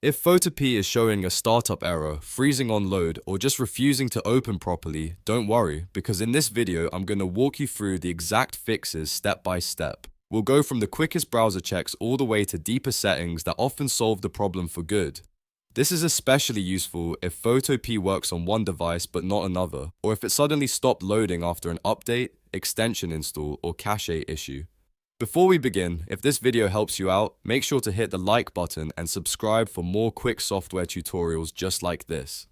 If Photopea is showing a startup error, freezing on load, or just refusing to open properly, don't worry, because in this video I'm going to walk you through the exact fixes step by step. We'll go from the quickest browser checks all the way to deeper settings that often solve the problem for good. This is especially useful if Photopea works on one device but not another, or if it suddenly stopped loading after an update, extension install, or cache issue. Before we begin, if this video helps you out, make sure to hit the like button and subscribe for more quick software tutorials just like this.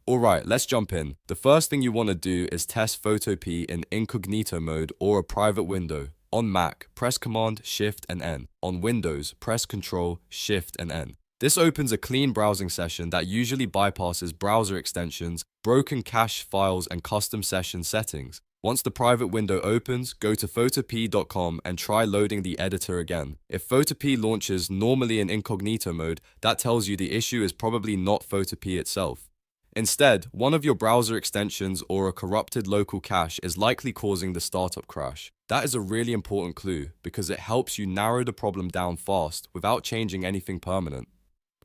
Alright, let's jump in. The first thing you want to do is test Photopea in Incognito Mode or a private window. On Mac, press Command, Shift and N. On Windows, press Ctrl, Shift and N. This opens a clean browsing session that usually bypasses browser extensions, broken cache files and custom session settings. Once the private window opens, go to photopea.com and try loading the editor again. If Photopea launches normally in incognito mode, that tells you the issue is probably not Photopea itself. Instead, one of your browser extensions or a corrupted local cache is likely causing the startup crash. That is a really important clue because it helps you narrow the problem down fast without changing anything permanent.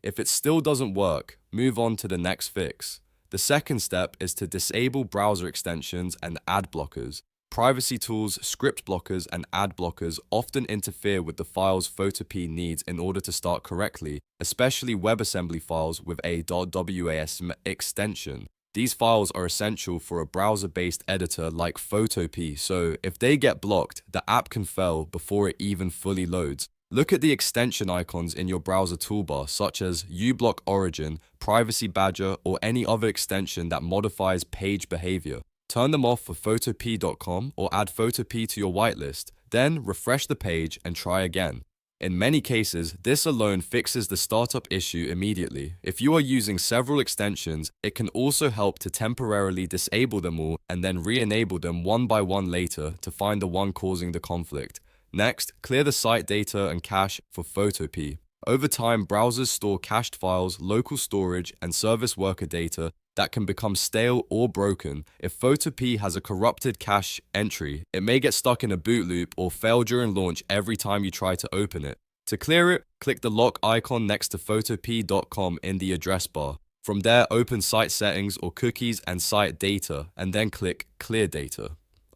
If it still doesn't work, move on to the next fix. The second step is to disable browser extensions and ad blockers. Privacy tools, script blockers, and ad blockers often interfere with the files Photopea needs in order to start correctly, especially WebAssembly files with a .wasm extension. These files are essential for a browser-based editor like Photopea, so if they get blocked, the app can fail before it even fully loads. Look at the extension icons in your browser toolbar, such as uBlock Origin, Privacy Badger, or any other extension that modifies page behavior. Turn them off for photopea.com or add Photopea to your whitelist. Then refresh the page and try again. In many cases, this alone fixes the startup issue immediately. If you are using several extensions, it can also help to temporarily disable them all and then re-enable them one by one later to find the one causing the conflict. Next, clear the site data and cache for Photopea. Over time, browsers store cached files, local storage, and service worker data that can become stale or broken. If Photopea has a corrupted cache entry, it may get stuck in a boot loop or fail during launch every time you try to open it. To clear it, click the lock icon next to photopea.com in the address bar. From there, open site settings or cookies and site data, and then click Clear Data.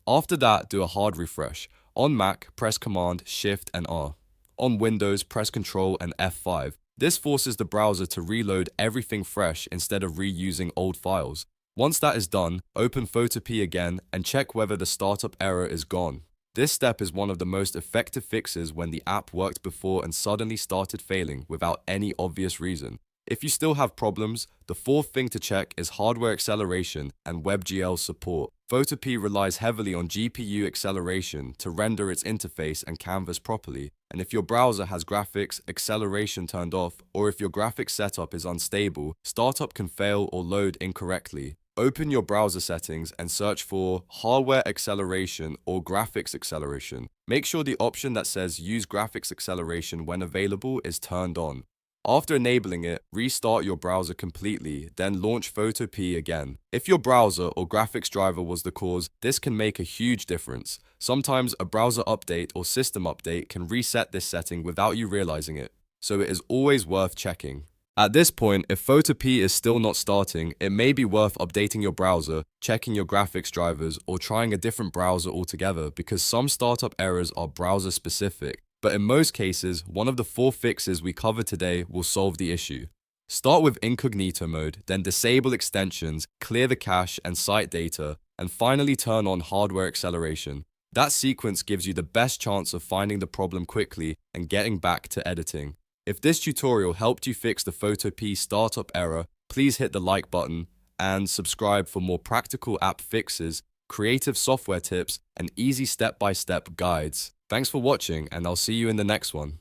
After that, do a hard refresh. On Mac, press Command, Shift and R. On Windows, press Ctrl and F5. This forces the browser to reload everything fresh instead of reusing old files. Once that is done, open Photopea again and check whether the startup error is gone. This step is one of the most effective fixes when the app worked before and suddenly started failing without any obvious reason. If you still have problems, the fourth thing to check is hardware acceleration and WebGL support. Photopea relies heavily on GPU acceleration to render its interface and canvas properly, and if your browser has graphics acceleration turned off, or if your graphics setup is unstable, startup can fail or load incorrectly. Open your browser settings and search for hardware acceleration or graphics acceleration. Make sure the option that says use graphics acceleration when available is turned on. After enabling it, restart your browser completely, then launch Photopea again. If your browser or graphics driver was the cause, this can make a huge difference. Sometimes a browser update or system update can reset this setting without you realizing it, so it is always worth checking. At this point, if Photopea is still not starting, it may be worth updating your browser, checking your graphics drivers, or trying a different browser altogether because some startup errors are browser specific. But in most cases, one of the four fixes we covered today will solve the issue. Start with incognito mode, then disable extensions, clear the cache and site data, and finally turn on hardware acceleration. That sequence gives you the best chance of finding the problem quickly and getting back to editing. If this tutorial helped you fix the Photopea startup error, please hit the like button and subscribe for more practical app fixes, creative software tips, and easy step-by-step guides. Thanks for watching, and I'll see you in the next one.